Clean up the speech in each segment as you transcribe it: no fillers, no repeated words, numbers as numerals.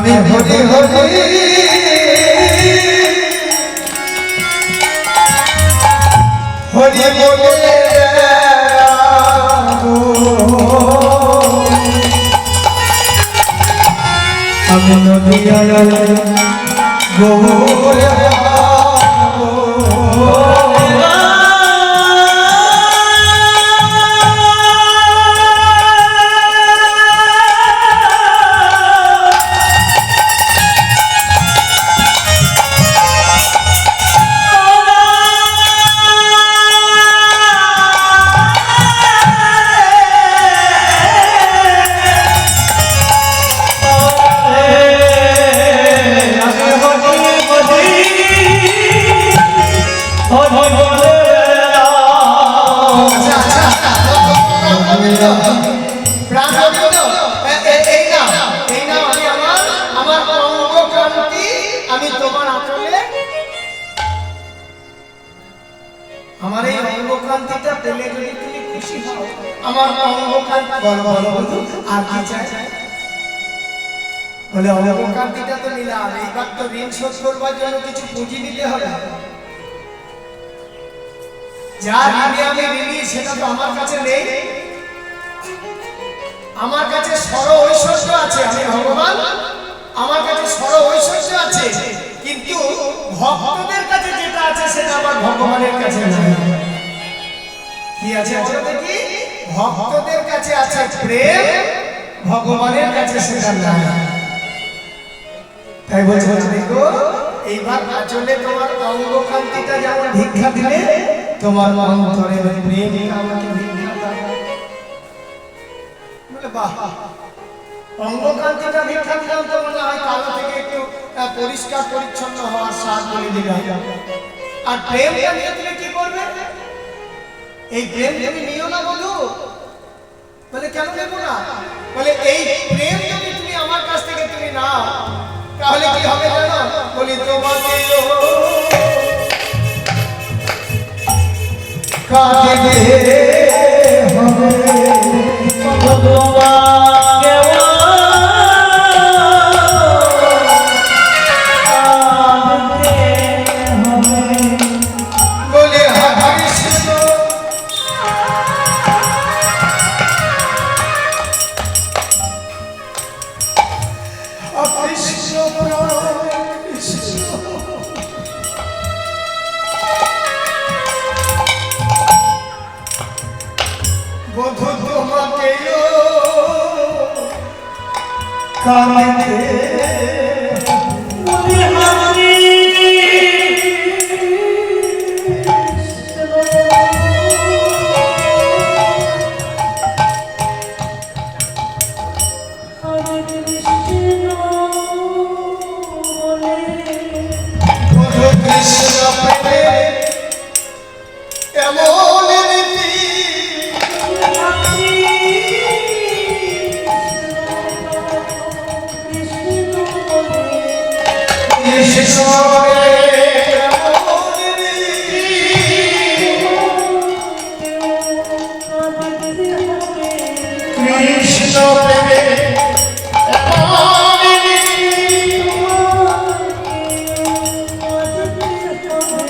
আমি হরি হরি হরি বলে আমি নদিয়া গৌর আমার এই অঙ্গকান্তিটা পেলে যদি তুমি খুশি হও আমার অঙ্গকান্তি বলো আর কি চাই বলে অঙ্গকান্তিটা তো নিলাম এইবার তো ঋণ শোধ করবার জন্য কিছু পুঁজি দিতে হবে যা ঋণে আমি ঋণী সেটা তো আমার কাছে নেই আমার কাছে সর ঐশ্বর্য আছে আমি ভগবান আমার কাছে সর ঐশ্বর্য আছে কিন্তু ভক্তদের কাছে যেটা আছে সেটা আমার ভগবানের কাছে নাই কি আছে বলো দেখি ভক্তদের কাছে আছে প্রেম ভগবানের কাছে সেটা নাই তাই বলছি দেখো এইবার আচলে তোমার অঙ্গকান্তিটা যেমন ভিক্ষা দিলে তোমার অন্তরে প্রেম আমাকে ভিক্ষা দাও বলে বাহ অঙ্গকান্তিটা ভিক্ষা দিলাম তো মনে হয় কালো থেকে একটু পরিষ্কার পরিচ্ছন্ন হওয়ার সাথ করে দিবে আর প্রেমটা নিয়ে তুমি কি করবে এই প্রেম তুমি নিও না বলো বলে কেন নেব না বলে এই প্রেম যদি তুমি আমার কাছ থেকে তুমি নাও তাহলে কি হবে জানো বলি তোমাকে কাঁদতে হবে ভগবান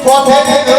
পথে